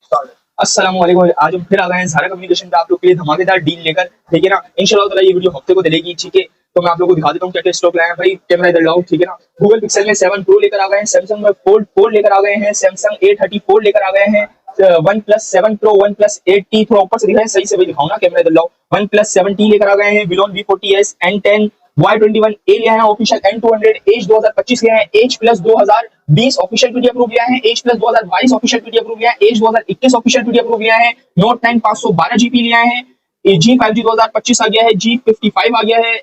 अस्सलाम वालेकुम। आज हम फिर आ गए हैं ज़ारा कम्युनिकेशन पे आप लोग के लिए धमाकेदार डील लेकर, ठीक है ना। इंशाल्लाह ताला ये वीडियो हफ्ते को चलेगी, ठीक है। तो मैं आप लोगों को दिखा देता हूँ क्या क्या स्टॉक लाए हैं भाई। कैमरा इधर लाओ, ठीक है ना। गूगल पिक्सल में 7 प्रो लेकर आ गए हैं, सैमसंग में फोल्ड 4 लेकर आ गए हैं, सैमसंग A34 लेकर आ गए हैं, one plus 7 pro, one plus 8T थोड़ा ऊपर से दिखाएं, सही से भाई दिखाओ ना। कैमरा इधर लाओ। वन प्लस 7T लेकर आ गए हैं, विलोन V40S N10 Y21 A लिया है, ऑफिशियल N200 एज 2025 लिया है, age plus 2020 official PD approve लिया है, age plus 2022 official PD approve लिया है, एज 2021 ऑफिशियल पीडी अप्रूव लिया है, नोट 9 512 GB लिया है, G5G 2025 आ गया है, G55 आ गया है,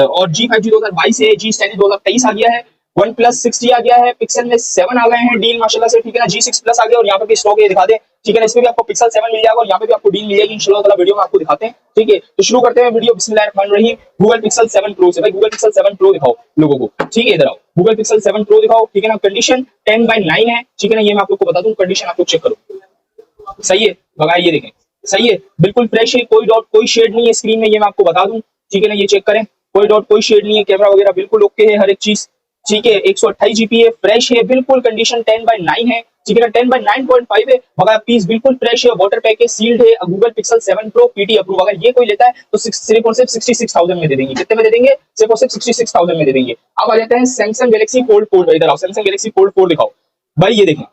और G5G 2022 है, G7 2023 आ गया है, वन प्लस 60 आ गया है, पिक्सल में 7 आ गए हैं डील माशाल्लाह से, ठीक है ना। G6 प्लस आ गया और यहाँ पे भी स्टॉक ये दिखा दे, ठीक है ना। इसमें भी आपको पिक्सल 7 मिल जाएगा और यहाँ पे भी आपको डील मिलेगी इंशाल्लाह ताला। वीडियो में आपको दिखाते हैं, ठीक है। तो शुरू करते हैं वीडियो। बिस्मिल्लाहिर्रहमानिर्रहीम। गूगल पिक्सल 7 प्रो से भाई, गूगल पिक्सल 7 प्रो दिखाओ लोगों को, ठीक है। इधर आओ, गूगल पिक्सल 7 प्रो दिखाओ, ठीक है ना। कंडीशन 10/9 है, ठीक है ना। ये मैं आप लोग को बता दूं, कंडीशन आप लोग चेक करो, सही है। बगाए ये देखें, सही है, बिल्कुल फ्रेश है, कोई डॉट कोई शेड नहीं है स्क्रीन में, ये मैं आपको बता दूं, ठीक है ना। ये चेक करें, कोई डॉट कोई शेड नहीं है, कैमरा वगैरह बिल्कुल ओके है, हर एक चीज ठीक है। 128 GB है, फ्रेश है बिल्कुल, कंडीशन 10/9 है, ठीक है ना। 10/9.5 है, मगर पीस बिल्कुल फ्रेश है, वाटर पैक है, सील्ड है। Google pixel 7 pro PT approve. अगर ये कोई लेता है तो सिर्फ और सिर्फ 66,000 में दे देंगे। कितने में दे देंगे? सिर्फ और सिर्फ 66,000 में दे देंगे। अब आ जाते हैं सैमसंग गैलेक्सी फोल्ड 4। इधर आओ, सैमसंग गैलेक्सी फोल्ड 4 दिखाओ भाई। ये देखें,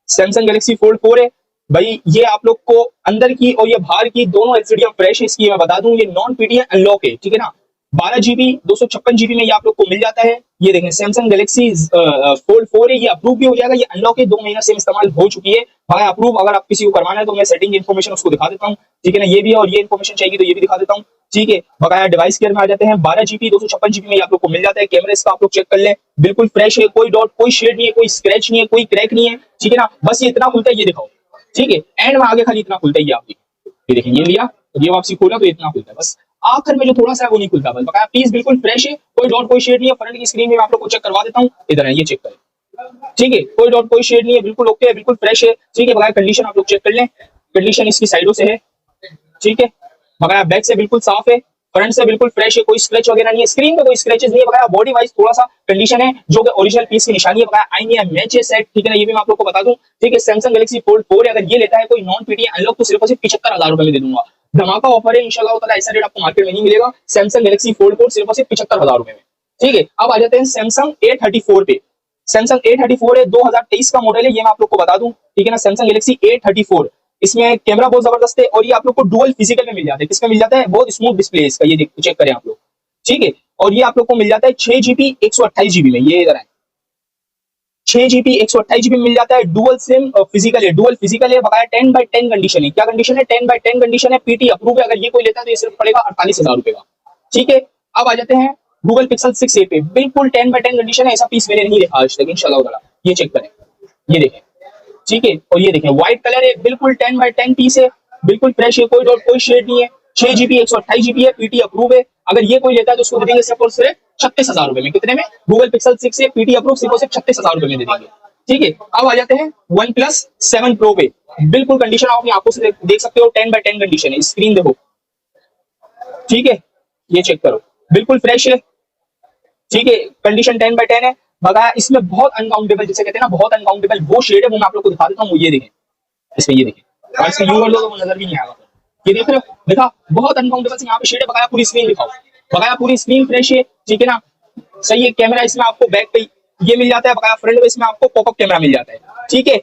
सैमसंग गैलेक्सी फोल्ड 4 है भाई। ये आप लोग को अंदर की और ये बाहर की दोनों एलसीडी फ्रेश है। इसकी मैं बता दूं, ये नॉन पीटी है, अनलॉक है, ठीक है ना। 12 GB 256 GB में ये आप लोग को मिल जाता है। ये देखें, सैमसंग गैलेक्सी फोल्ड 4 है, ये अप्रूव भी हो जाएगा। ये अनलॉक है, 2 महीना से इस्तेमाल हो चुकी है भाई। अप्रूव अगर आप किसी को करवाना है तो मैं सेटिंग की इन्फॉर्मेशन उसको दिखा देता हूँ, ठीक है ना। ये भी है, और ये इन्फॉर्मेशन चाहिए तो ये भी दिखा देता हूँ, ठीक है। बकाया डिवाइस केयर में आ जाते हैं। 12 GB 256 GB में आप लोग को मिल जाता है। कैमरा इसका आप लोग चेक कर लें, बिल्कुल फ्रेश है, कोई डॉट कोई शेड नहीं है, कोई स्क्रैच नहीं है, कोई क्रैक नहीं है, ठीक है ना। बस ये इतना खुलता है, ये दिखाओ, ठीक है। एंड में आगे खाली इतना खुलता है, ये आप ये देखिए, ये लिया, ये वापसी खोला तो इतना खुलता है बस। आखिर में जो थोड़ा सा है वो नहीं खुलता, बस बकाया पीस बिल्कुल फ्रेश है, कोई डॉट कोई शेड नहीं है। फ्रंट की स्क्रीन में मैं आप लोग को चेक करवा देता हूँ, इधर है, ये चेक करें, ठीक है। कोई डॉट कोई शेड नहीं है, बिल्कुल ओके है, बिल्कुल फ्रेश है, ठीक है। बकाया कंडीशन आप लोग चेक कर लें, कंडीशन इसकी साइडों से है, ठीक है। बकाया बैक से बिल्कुल साफ है, फ्रंट से बिल्कुल फ्रेश है, कोई स्क्रैच वगैरह नहीं है, स्क्रीन पे कोई स्क्रैचेस नहीं है। बकाया बॉडी वाइज थोड़ा सा कंडीशन है जो कि ओरिजिनल पीस की निशानी है। बकाया आई नहीं है, मैच है, सेट, ठीक है ना। ये भी मैं आप लोग को बता दूं, ठीक है। सैमसंग गैलेक्सी फोल्ड 4 अगर ये लेता है कोई नॉन पीटी अनलॉक तो सिर्फ और सिर्फ 75,000 रुपए में दे दूंगा। धमाका ऑफर है इंशाल्लाह ताला, ऐसा रेट आपको मार्केट में नहीं मिलेगा। सैमसंग गैलेक्सी फोल्ड 4 सिर्फ और सिर्फ 75,000 रुपए में, ठीक है। अब आ जाते हैं सैमसंग A34 पे। सैमसंग A34 है, 2023 का मॉडल है, ये मैं आप लोग को बता दूं, ठीक है ना। सैमसंग गैलेक्सी A34, इसमें कैमरा बहुत जबरदस्त है और ये आप लोग को डुअल फिजिकल में मिल जाता है। किसमें मिल जाता है? बहुत स्मूथ डिस्प्ले है इसका, ये चेक करें आप लोग, ठीक है। और ये आप लोग को मिल जाता है 6 GB 128 GB में, ये इधर है, 6 GB 128 GB मिल जाता है। डुअल सिम फिजिकल है, डुअल फिजिकल है। बकाया 10/10 कंडीशन है। क्या कंडीशन है? 10/10 कंडीशन है, पीटी अप्रूव है। अगर ये कोई लेता है तो ये सिर्फ पड़ेगा 48,000 रुपए का, ठीक है। अब आ जाते हैं गूगल पिक्सल 6a पे, बिल्कुल 10/10 कंडीशन है। ऐसा पीस मैंने नहीं देखा आज तक इंशाल्लाह ताला। ये चेक करें, ये देखें, ठीक है। और ये देखें, व्हाइट कलर है, बिल्कुल 10/10 पीस है, बिल्कुल फ्रेश है, कोई डॉट कोई शेड नहीं है। 6 GB 128 GB है, पीटी अप्रूव है। अगर ये कोई लेता है तो उसको दे देंगे सिर्फ और सिर्फ 36,000 रुपए में। कितने में? गूगल पिक्सल 6 से पीटी अप्रूव सिर्फ और सिर्फ 36,000 रुपए में दे देंगे, ठीक है। अब आ जाते हैं वन प्लस 7 प्रो पे, बिल्कुल कंडीशन आप अपनी आंखों से देख सकते हो, 10/10 कंडीशन है। स्क्रीन देखो, ठीक है, ये चेक करो, बिल्कुल फ्रेश है, ठीक है। कंडीशन 10/10 है। मगर इसमें बहुत अनकाउंटेबल, जिसे कहते हैं ना बहुत अनकाउंटेबल, वो शेड है, वो मैं आप लोग को दिखा देता हूँ। ये देखें, इसमें ये देखें, और इसमें यूं कर लो तो वो नजर भी नहीं आएगा। ये देख रहे हो, देखा, बहुत अनकाउंटेबल से यहाँ पे शेड है। बकाया पूरी स्क्रीन दिखाओ, बकाया पूरी स्क्रीन फ्रेश है, ठीक है ना, सही है। कैमरा इसमें आपको बैक पे ये मिल जाता है, बकाया फ्रंट पे इसमें आपको पॉपअप कैमरा मिल जाता है, ठीक है।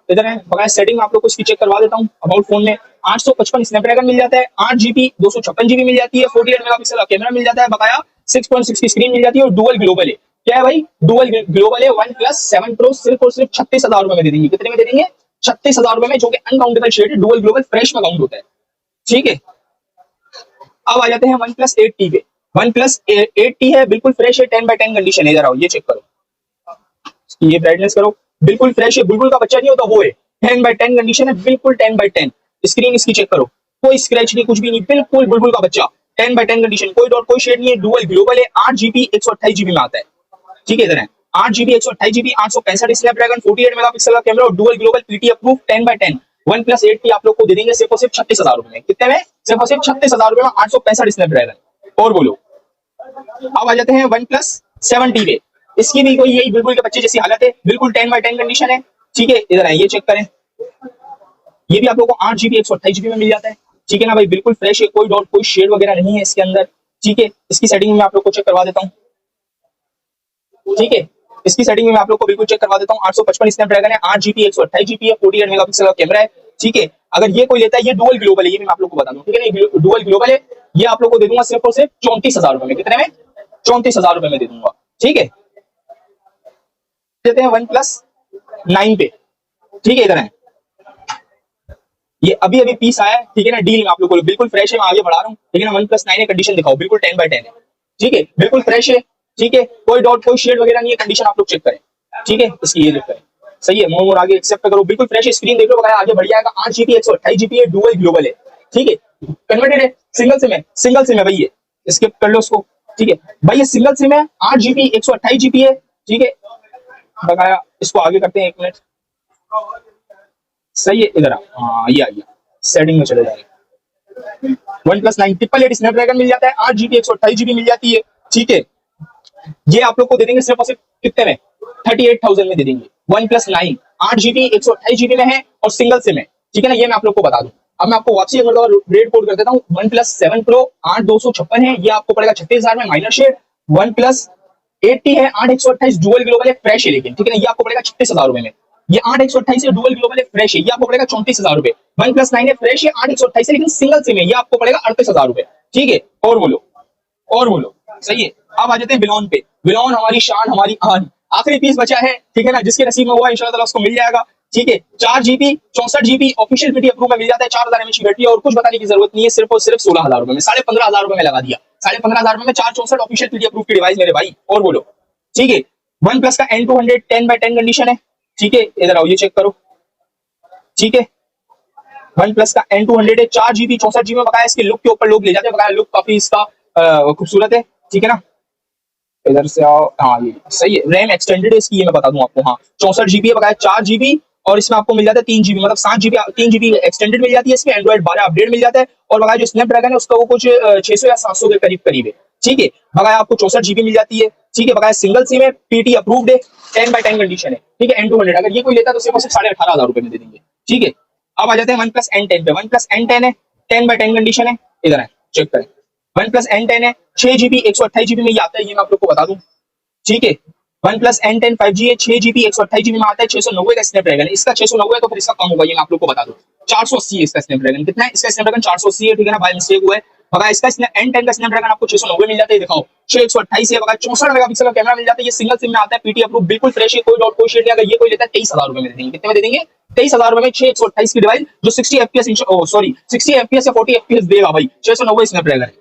इधर है, बकाया सेटिंग आप लोग को इसकी चेक करवा देता हूँ। अबाउट फोन में 855 स्नैपड्रैगन मिल जाता है, 8 GB 256 GB मिल जाती है, 48 मेगापिक्सल का कैमरा मिल जाता है। बकाया 6.6 की स्क्रीन मिल जाती है और डुअल ग्लोबल है। क्या है भाई? डुअल ग्लोबल है। वन प्लस 7 प्रो सिर्फ और सिर्फ 36,000 रुपए में दे देंगे। कितने में दे देंगे? 36,000 रुपए में, जो कि अनकाउंटेबल शेड है, डुअल ग्लोबल फ्रेश में काउंट होता है, ठीक है। अब आ जाते हैं वन प्लस 8T पे। वन प्लस 8T है, बिल्कुल फ्रेश है, 10/10 कंडीशन है। इधर आओ, ये चेक करो, ये ब्राइटनेस करो, बिल्कुल फ्रेश है, बुलबुल का बच्चा नहीं होता वो है। 10/10 कंडीशन है, बिल्कुल 10/10। स्क्रीन इसकी चेक करो, कोई स्क्रैच नहीं, कुछ भी नहीं, बिल्कुल बुलबुल का बच्चा। 10/10 कंडीशन, कोई डॉट कोई शेड नहीं है, डुअल ग्लोबल है। 8 GB 128 GB में आता है, ठीक है। इधर है 8 GB 128 GB 865 स्नैपड्रैगन, 48 मेगापिक्सल का कैमरा और dual global PT approve 10/10। One plus 8T आप लोग को दे देंगे सिर्फ और सिर्फ 36,000 रुपए में। कितने में? सिर्फ और सिर्फ 36,000 रुपए में 865 स्नैपड्रैगन। और बोलो, अब आ जाते हैं वन प्लस 7T पे। इसकी भी कोई यही बुलबुल के बच्चे जैसी हालत है, बिल्कुल 10/10 कंडीशन है, ठीक है। इधर है, ये चेक करें, ये भी आप लोगों को 8 GB 128 GB में मिल जाता है। ठीक है ना भाई, बिल्कुल फ्रेश है, कोई डॉट कोई शेड वगैरह नहीं है इसके अंदर। ठीक है, इसकी सेटिंग में आप लोग को चेक करवा देता हूँ। ठीक है, इसकी सेटिंग में आप लोग को बिल्कुल चेक करवा देता हूँ। 855 स्नैपड्रैगन है, 8 GB 128 GB है, 48 मेगापिक्सल का कैमरा है। ठीक है, अगर ये कोई लेता है, ये डुअल ग्लोबल है, ये मैं आप लोग को बता दूं। ठीक है ना, डुअल ग्लोबल है, ये आप लोग को दे दूंगा सिर्फ और सिर्फ 34,000 रुपए में। कितने में? 34,000 रुपए में दे दूंगा। ठीक है, देते हैं वन प्लस 9 पे। ठीक है, इधर है, ये अभी अभी पीस आया है। ठीक है ना, डील में आप लोग को बिल्कुल फ्रेश है, मैं आगे बढ़ा रहा हूँ। ठीक है ना, वन प्लस 9 है, कंडीशन दिखाओ, बिल्कुल 10/10 है। ठीक है, बिल्कुल फ्रेश है। ठीक है, कोई डॉट कोई शेड वगैरह नहीं है, कंडीशन आप लोग चेक करें। ठीक है, इसकी ये चेक करें, सही है। मोर आगे एक्सेप्ट करो, बिल्कुल फ्रेश है, स्क्रीन देख लो, बताया आगे बढ़ जाएगा। 8 GB 128 GB है, डुअल ग्लोबल है। ठीक है, कन्वर्टेड है, सिंगल सिम है, सिंगल सिम है भाई, ये स्किप कर लो उसको। ठीक है भाई, ये सिंगल सिम है, 8 GB 128 GB है। ठीक है, बताया, इसको आगे करते हैं, 1 मिनट, सही है। इधर हाँ, ये आ गया, सेटिंग में चले जाएगा। वन प्लस 9 888 स्नैपड्रैगन मिल जाता है, 8 GB 128 GB मिल जाती है। ठीक है, ये आप लोग को दे देंगे सिर्फ और सिर्फ कितने में? 38,000 में दे देंगे। वन प्लस 9 8 GB 128 GB में है और सिंगल सिम है। ठीक है ना, ये मैं आप लोग को बता दूं। अब मैं आपको वापसी रेट कोड कर देता हूँ। वन प्लस 7 प्रो 8,256 है, ये आपको पड़ेगा 36,000 में माइनर शेड। वन प्लस 80 है, 8 128 डुअल ग्लोबल है, फ्रेश है लेकिन। ठीक है ना, ये आपको पड़ेगा 36,000 रुपए में। ये 8 128 डुअल ग्लोबल है, फ्रेश है, ये आपको पड़ेगा 34,000 रुपए। वन प्लस 9 है, फ्रेश है, 8 128 है, लेकिन सिंगल सिम है, ये आपको पड़ेगा 38,000 रुपए। ठीक है, और बोलो, और बोलो, सही है। अब आ जाते हैं बिलोन पे। बिलोन हमारी शान, हमारी आन, आखिरी पीस बचा है। ठीक है ना, जिसके नसीब में हुआ इंशाल्लाह उसको मिल जाएगा। ठीक है, 4 GB 64 GB official PT approve में मिल जाता है, 4,000 mAh की बैटरी, और कुछ बताने की जरूरत नहीं है, सिर्फ और सिर्फ 16,000 रुपए में, 15,500 रुपए में लगा दिया। 15,500 रुपए में 464 ऑफिशियल पीटी अप्रूव की डिवाइस मेरे भाई, और बोलो। ठीक है, वन प्लस का N200 10/10 कंडीशन है। ठीक है, इधर आओ, ये चेक करो। ठीक है, वन प्लस का N200 है, 4 GB 64 GB में। बकाया इसके लुक के ऊपर लोग ले जाते हैं, बकाया लुक काफी इसका खूबसूरत है। ठीक है ना, इधर से आओ, हाँ ये सही है। रैम एक्सटेंडेड है इसकी, ये मैं बता दूं आपको। हाँ, 64 GB है, बकाया 4 GB, और इसमें आपको मिल जाता है 3 GB, मतलब 7 GB 3 GB एक्सटेंडेड मिल जाती है इसमें। एंड्रॉइड 12 अपडेट मिल जाता है, और बकाया जो स्नैपड्रैगन है उसका वो कुछ 600 या 700 के करीब करीब है। ठीक है, बकाया आपको 64 GB मिल जाती है। ठीक है, बकाया सिंगल सिम है, पीटी अप्रूव्ड है, 10/10 कंडीशन है। ठीक है, N200 अगर ये कोई लेता है तो सिर्फ 18,500 रुपए में दे देंगे। ठीक है, अब आ जाते हैं वन प्लस N10 पे। वन प्लस N10 है, 10/10 कंडीशन है, इधर है, चेक करें। वन प्लस N10 है, 6 GB 128 GB में ये आता है, ये मैं आप लोग को बता दूं। ठीक है, वन प्लस N10 5G है, 6 GB 128 GB में आता है, 690 का स्नैपड्रैगन। इसका 690 है तो फिर इसका कम होगा, ये मैं आप लोग को बता दूं। 480 है इसका स्नैपड्रैगन। कितना है इसका स्नैपड्रैगन? 480 है। ठीक है ना, बाय मिस्टेक हुआ है। बगा इसका N10 का स्नैपड्रैगन आपको 690 मिल जाता है, दिखाओ। 6 128 है, बगा 64 मेगापिक्सल का कैमरा मिल जाता है, ये सिंगल सिम में आता है, पीटी अप्रूव, बिल्कुल फ्रेश है, कोई डॉट कोई शेड नहीं। अगर ये कोई लेता है 23,000 रुपए में दे देंगे। कितने में दे देंगे? 23,000 रुपए में 6 128 की डिवाइस, जो 60 FPS 60 FPS या 40 FPS देगा भाई। 690 स्नैपड्रैगन।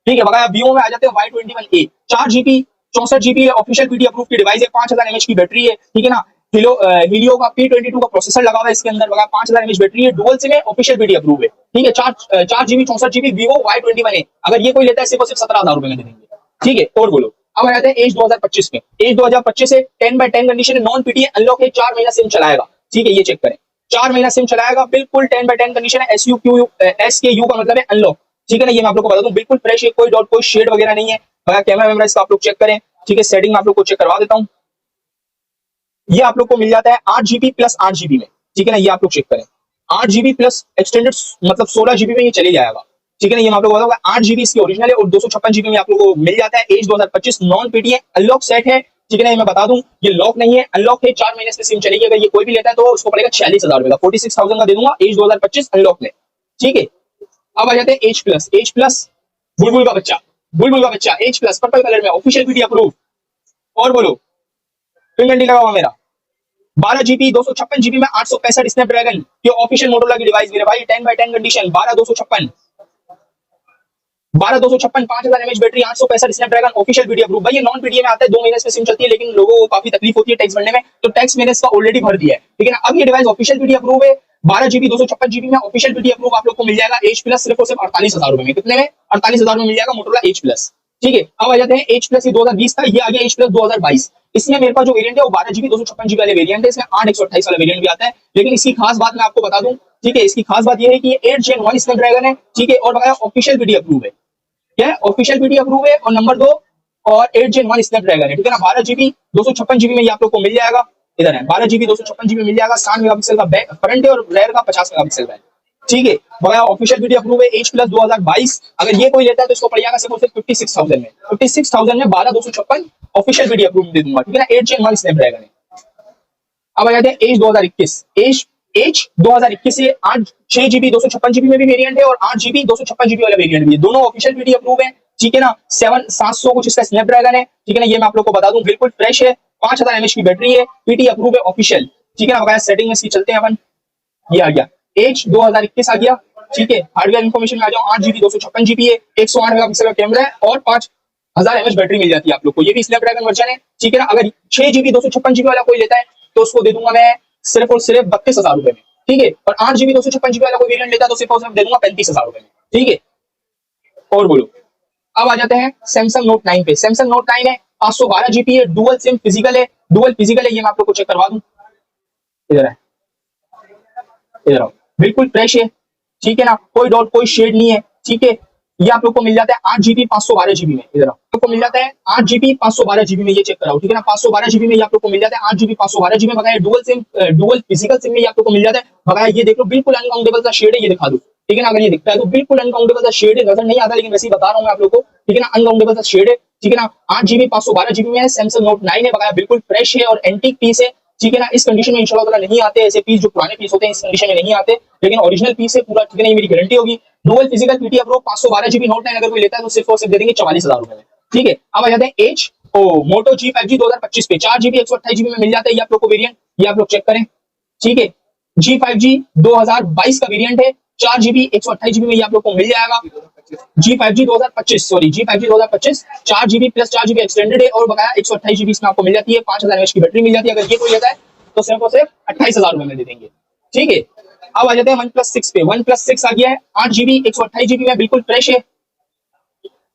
ठीक है, बगा Vivo में आ जाते हैं Y21A, 4 GB 64 GB official PT approve की डिवाइस है, 5,000 mAh की बैटरी है। ठीक है ना, हीलियो का P22 का प्रोसेसर लगा हुआ है इसके अंदर, बगा 5,000 mAh बैटरी है, डुअल सिम है, ऑफिशियल पीटी अप्रूव है। ठीक है, 4 GB 64 GB Vivo Y21A, अगर ये कोई लेता है सिर्फ 17,000 रुपए में दे देंगे। ठीक है, और बोलो। अब आ जाते हैं एज 2025 में। एज 2025 है, 10/10 कंडीशन है, नॉन पीटी अनलॉक है, 4 महीना सिम चलाएगा। ठीक है, ये चेक करें, 4 महीना सिम चलाएगा, बिल्कुल 10/10 कंडीशन है। SKU का मतलब है अनलॉक। ठीक है ना, ये मैं आप लोग को बता दूं, बिल्कुल फ्रेश है, कोई डॉट कोई शेड वगैरह नहीं है। कैमरा वैमरा इसका आप लोग चेक करें। ठीक है, सेटिंग में आप लोग को चेक करवा देता हूं। ये आप लोग को मिल जाता है 8 GB प्लस 8 GB में। ठीक है ना, ये आप लोग चेक करें, 8 GB प्लस एक्सटेंडेड मतलब 16 GB में ये चले जाएगा। ठीक है ना, ये मैं आप लोग को बताऊंगा। 8 GB इसकी ओरिजिनल है और 256 GB में आप लोग को मिल जाता है। एज 2025, नॉन पीटी है, अनलॉक सेट है। ठीक है ना, ये मैं बता दूं, ये लॉक नहीं है, अनलॉक है, 4 महीने से सिम चलेगी। अगर ये कोई भी लेता है तो उसको पड़ेगा 46,000 रुपए का, 46,000 का दे दूंगा एज 2025 अनलॉक में। ठीक है, अब आ जाते हैं एज प्लस। एज प्लस बुलबुल का बच्चा, बुलबुल का बच्चा, एज प्लस पर्पल कलर में, ऑफिशियल पीटी अप्रूव, और बोलो, फिंगर लगा हुआ मेरा। 12 GB 256 GB में 865 स्नैपड्रैगन, ये ऑफिशियल मोटोरोला की डिवाइस मेरे भाई, 10/10 condition, 12,256 5,000 mAh battery, 865 Snapdragon, official PT approve. भाई ये नॉन पीटी में आता है, 2 महीने से सिम चलती है, लेकिन लोगों को काफी तकलीफ होती है टैक्स भरने में, तो टैक्स मैंने इसका ऑलरेडी भर दिया है। ठीक है ना, अब ये डिवाइस ऑफिशियल पीटी अप्रूव है, 12 GB 256 GB में ऑफिशियल पीटी अप्रूव आप लोग को मिल जाएगा। एज प्लस सिर्फ और सिर्फ 48,000 रुपए में। कितने में? 48,000 में मिल जाएगा मोटोरोला एज प्लस। ठीक है, अब आ जाते हैं एज प्लस, ये 2020 था, ये आ गया एज प्लस 2022। इसमें मेरे पास जो वेरिएंट है वो 12 GB 256 GB वाले वेरिएंट है, इसमें 8 128 वाला वेरिएंट भी आता है। लेकिन इसकी खास बात मैं आपको बता दूं, ठीक है, इसकी खास बात ये है कि ये 8 Gen 1 स्नैपड्रैगन है। ठीक है, और बताया ऑफिशियल पीटी अप्रूव है, क्या है? ऑफिशियल पीटी अप्रूव है, और नंबर 2 और 8 Gen 1 स्नैपड्रैगन है। ठीक है ना, 12 GB 256 GB में ये आप लोग को मिल जाएगा। इधर है 12 GB 256 GB मिल जाएगा। 60 मेगापिक्सल का बैक फ्रंट है और रेयर का 50 मेगापिक्सल का है, ठीक है। बगैर ऑफिशियल वीडियो अप्रूव है, एज प्लस 2022। अगर ये कोई लेता है तो इसको पड़ जाएगा सिर्फ 56,000 में। 56,000 में 12 256 ऑफिशियल वीडियो अप्रूव दे दूंगा, ठीक है ना। 8 Gen 1 स्नैपड्रैगन है। अब आ जाते हैं एज 2021। एज 2021 से 6 GB 256 GB में भी वेरिएंट है और 8 GB 256 GB वाला वेरिएंट भी है। दोनों ऑफिशियल वीडियो अप्रूव है, ठीक है ना। 700 कुछ इसका स्नैपड्रैगन है, ठीक है ना। ये मैं आप लोग को बता दूं, बिल्कुल फ्रेश है। 5000 mAh की बैटरी है, पीटी अप्रूव है ऑफिशियल, ठीक है ना। बगैर सेटिंग में इसकी चलते हैं अपन। ये आ गया एज 2021 आ गया, ठीक है। हार्डवेयर इन्फॉर्मेशन में आ जाओ। 8 GB 256 GB है, 108 मेगापिक्सल का कैमरा है और 5000 mAh बैटरी मिल जाती है आप लोग को। ये भी स्नैपड्रैगन वर्जन है, ठीक है ना। अगर 6 GB 256 GB वाला कोई लेता है तो उसको दे दूंगा मैं सिर्फ और सिर्फ 32,000 रुपए में, ठीक है। और 8 GB 256 GB वाला कोई वेरिएंट लेता है तो सिर्फ और सिर्फ दे दूंगा 35,000 रुपए में, ठीक है। और बोलो, अब आ जाते हैं सैमसंग नोट 9 पे। सैमसंग नोट 9 है, 512 GB है, डुअल सिम फिजिकल है, डुअल फिजिकल है। ये मैं आप लोग को चेक करवा दूं, इधर है, इधर आओ, बिल्कुल फ्रेश है, ठीक है ना। कोई डॉट कोई शेड नहीं है, ठीक है। ये आप लोग को मिल जाता है 8 GB 512 GB में। इधर आओ, आप लोग को मिल जाता है 8 GB 512 GB में। ये चेक कराओ, ठीक है ना। 512 GB में ये आप लोग को मिल जाता है 8 GB 512 GB में। बगैर dual SIM dual physical SIM में ये आप लोग को मिल जाता है। बगैर ये देख लो, बिल्कुल अनकाउंटेबल सा शेड है, ये दिखा दो, ठीक है ना। अगर ये दिखता है तो बिल्कुल अनकाउंटेबल सा शेड है, नजर नहीं आता लेकिन वैसे ही बता रहा हूँ मैं आप लोग को, ठीक है ना। अनकाउंटेबल सा शेड है, ठीक है ना। 8 GB 512 GB में है, सैमसंग नोट 9 है। बगैर बिल्कुल फ्रेश है और एंटीक पीस है, ठीक है ना। इस कंडीशन में इंशाल्लाह ताला नहीं आते ऐसे पीस, जो पुराने पीस होते हैं इस कंडीशन में नहीं आते, लेकिन ओरिजिनल पीस है पूरा, ठीक है ना। ये मेरी गारंटी होगी। Dual physical PT approve 512 GB note 9 अगर कोई लेता है तो सिर्फ और सिर्फ दे देंगे 44,000 रुपए में, ठीक है। अब आ जाते हैं एज मोटो G5G 2025 पे। 4 GB 128 GB में मिल जाता है ये आप लोग को वेरिएंट, ये आप लोग चेक करें, ठीक है। G5G 2022 का वेरिएंट है, 4 GB 128 GB में ये आप लोग को मिल जाएगा। G5G 2025, sorry G5G 2025, 4 GB plus 4 GB extended है और बकाया 128 GB इसमें आपको मिल जाती है। 5000 mAh की बैटरी मिल जाती है। अगर ये कोई लेता है तो सिर्फ और सिर्फ 28,000 रुपए में दे देंगे, ठीक है। अब आ जाते हैं OnePlus 6 पे। OnePlus 6 आ गया है, 8 GB 128 GB में, बिल्कुल फ्रेश है,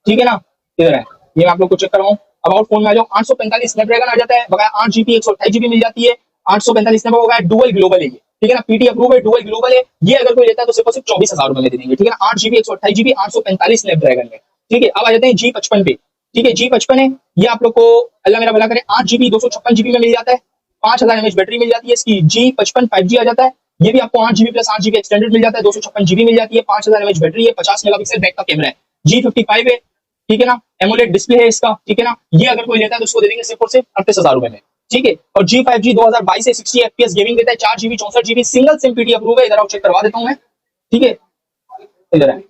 ठीक है ना। इधर है, ये मैं आप लोग को चेक करवाऊं। अबाउट फोन में आ जाओ, 845 स्नैपड्रैगन आ जाता है। बगैर 8 GB 128 GB मिल जाती है। 845 स्नैपड्रैगन डुअल ग्लोबल है ये, ठीक है ना। पीटी अप्रूव है, डुअल ग्लोबल है। ये अगर कोई लेता है तो सिर्फ और सिर्फ 24,000 रुपए में दे देंगे, ठीक है ना। 8 GB 128 GB 845 स्नैपड्रैगन में, ठीक है। अब आ जाते हैं G55 पे, ठीक है। G55 है, ये आप लोग को अल्लाह मेरा भला करे 8 GB 256 GB में मिल जाता है। 5000 mAh बैटरी मिल जाती है इसकी। G55 5G आ जाता है, ये भी आपको 8 GB प्लस 8 GB एक्सटेंडेड मिल जाता है। 256 GB मिल जाती है। 5000 mAh बैटरी है, 50 मेगापिक्सल बैक का कैमरा है। G55 है, ठीक है ना। एमोलेड डिस्प्ले है इसका, ठीक है ना। ये अगर कोई लेता है तो उसको दे देंगे सिर्फ और सिर्फ 38,000 रुपए में, ठीक है। और G5G 2022 से 60 FPS गेमिंग देता है। 4 GB 64 GB single SIM PT approve है। इधर आओ, चेक करवा देता हूं मैं, ठीक है। इधर है,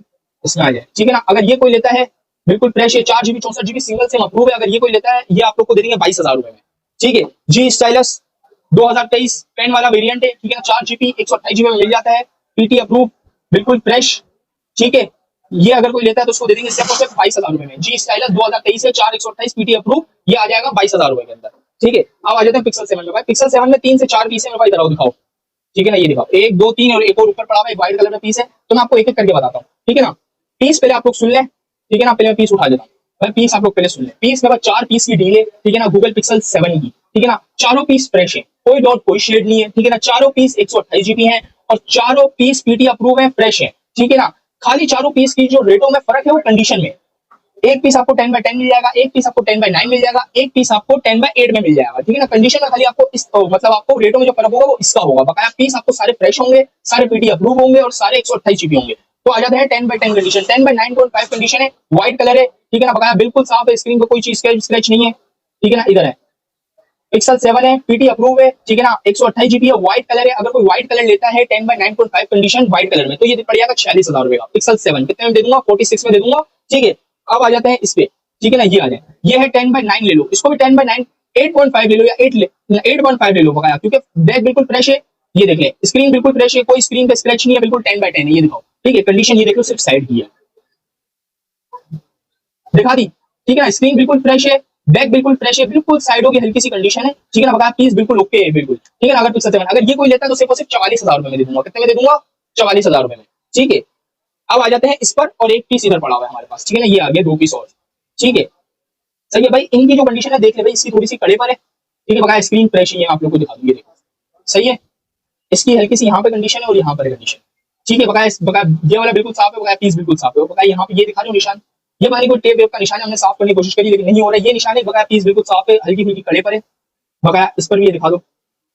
इसमें आ जाए, ठीक है ना। अगर ये कोई लेता है, बिल्कुल फ्रेश है, 4 GB 64 GB single SIM approve है। अगर ये कोई लेता है, ये आप लोग को दे देंगे 22,000 रुपए में, ठीक है। जी स्टाइलस 2023 पेन वाला वेरिएंट है, ठीक है ना। 4 GB 128 GB में मिल जाता है, पीटी अप्रूव, बिल्कुल फ्रेश, ठीक है। ये अगर कोई लेता है तो उसको दे देंगे सिर्फ और सिर्फ 22,000 रुपए में। जी स्टाइलस 2023 है, 4 128 पीटी अप्रूव, ये आ जाएगा 22,000 रुपए के अंदर, ठीक है। अब आ जाते हैं पिक्सल 7 में। भाई पिक्सल 7 में 3 से 4 पीस है मेरे भाई, इधर आओ दिखाओ, ठीक है ना। ये दिखाओ, 1 2 3 और एक और ऊपर पड़ा हुआ है, एक व्हाइट कलर में पीस है। तो मैं आपको एक एक करके बताता हूँ, ठीक है ना। पीस पहले आप लोग सुन लें, ठीक है ना। पहले मैं पीस उठा देता हूँ भाई, पीस आप लोग पहले सुन लें। पीस मेरे पास 4 पीस की डील है, ठीक है ना। गूगल पिक्सल 7 की, ठीक है ना। चारों पीस फ्रेश है, कोई डॉट कोई शेड नहीं है, ठीक है ना। चारों पीस 128 GB है और चारों पीस पीटी अप्रूव है, फ्रेश है, ठीक है ना। खाली चारों पीस की जो रेटों में फर्क है वो कंडीशन में। एक पीस आपको 10/10 मिल जाएगा, एक पीस आपको 10/9 मिल जाएगा, एक पीस आपको 10/8 में मिल जाएगा, ठीक है ना। कंडीशन में खाली आपको इस मतलब आपको रेटों में जो फर्क होगा वो इसका होगा। बकाया पीस आपको सारे फ्रेश होंगे, सारे पीटी अप्रूव होंगे और सारे 128 GB होंगे। तो आ जाता है 10/10 कंडीशन। 10/9.5 कंडीशन है, व्हाइट कलर है, ठीक है ना। बकाया बिल्कुल साफ है, स्क्रीन पर कोई चीज स्क्रैच नहीं है, ठीक है ना। इधर है पिक्सल 7 है, पीटी अप्रूव है, ठीक है ना। 128 GB है, व्हाइट कलर है। अगर कोई व्हाइट कलर लेता है 10/9.5 कंडीशन व्हाइट कलर में तो ये पड़ जाएगा 46,000 रुपए का। पिक्सल 7 कितने में दे दूंगा? 46 में दे दूंगा, ठीक है। अब आ जाते हैं इस पे, ठीक है ना। ये आ जाए, ये है 10/9 ले लो, इसको भी 10/9 8.5 ले लो या 8.5 ले लो बकाया, क्योंकि बैक बिल्कुल फ्रेश है। ये देख ले, स्क्रीन बिल्कुल फ्रेश है, कोई स्क्रीन पे स्क्रैच नहीं है, बिल्कुल 10/10 है। ये दिखाओ, ठीक है। कंडीशन ये देख लो, सिर्फ साइड की है, दिखा दी, ठीक है ना। स्क्रीन बिल्कुल फ्रेश है, बैक बिल्कुल फ्रेश है, बिल्कुल साइडों की हल्की सी कंडीशन है, ठीक है ना। बकाया पीस बिल्कुल ओके है, बिल्कुल, ठीक है ना। अगर पिक्सल 7 अगर ये कोई लेता है तो सिर्फ 44,000 रुपए में दे दूंगा। कितने में दे दूंगा? 44,000 रुपए में, ठीक है। अब आ जाते हैं इस पर, और एक पीस इधर पड़ा हुआ है हमारे पास, ठीक है ना। ये आ गया 2 पीस और, ठीक है। सही है भाई, इनकी जो कंडीशन है देख ले भाई, इसकी थोड़ी सी कड़े पर है, ठीक है। बकाया स्क्रीन फ्रेश ही है, आप लोग को दिखा दूंगी, देखो सही है। इसकी हल्की सी यहाँ पे कंडीशन है और यहाँ पर कंडीशन, ठीक है। बकाया ये वाला बिल्कुल साफ है, बकाया पीस बिल्कुल साफ है। बकाया यहाँ पे ये दिखा रहा हूँ निशान, ये हमारी कोई टेप वेप का निशान है, हमने साफ करने की कोशिश करी लेकिन नहीं हो रहा है। ये निशान है, बकाया पीस बिल्कुल साफ है, हल्की फुल्की कड़े पर है। बकाया इस पर भी ये दिखा दो,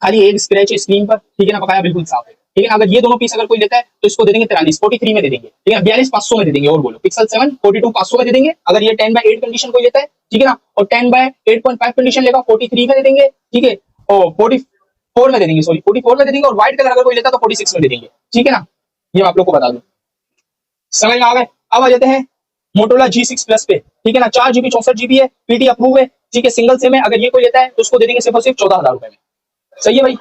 खाली एक स्क्रैच है स्क्रीन पर, ठीक है ना, बकाया बिल्कुल साफ है। ठीक है ना, अगर ये दोनों पीस अगर कोई लेता है तो इसको दे देंगे 43 में दे देंगे, ठीक है, 42,500 में दे देंगे। और बोलो पिक्सल 7 42,500 में दे देंगे। अगर ये 10/8 कंडीशन कोई लेता है, ठीक है ना, और 10/8.5 कंडीशन लेगा 43 में दे देंगे, ठीक है, और 44 में दे देंगे, सॉरी 44 में दे देंगे। और व्हाइट कलर अगर कोई लेता है तो 46 में दे देंगे, ठीक है ना। ये मैं आप लोग को बता दूं, समझ में आ गए। अब आ जाते हैं मोटोरोला G6 प्लस पे, ठीक है ना, 4 GB 64 GB है, पीटी अप्रूव है, ठीक है, सिंगल सिम है। अगर ये कोई लेता है तो उसको दे देंगे सिर्फ और सिर्फ 14,000 रुपए में। सही है भाई।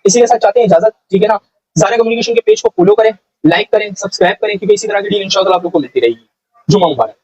इसी के साथ चाहते हैं इजाजत, ठीक है ना। ज़ारा कम्युनिकेशन के पेज को फॉलो करें, लाइक करें, सब्सक्राइब करें, क्योंकि इसी तरह की डील इंशाल्लाह आप लोग को मिलती रहेगी। जुम्मा मुबारक।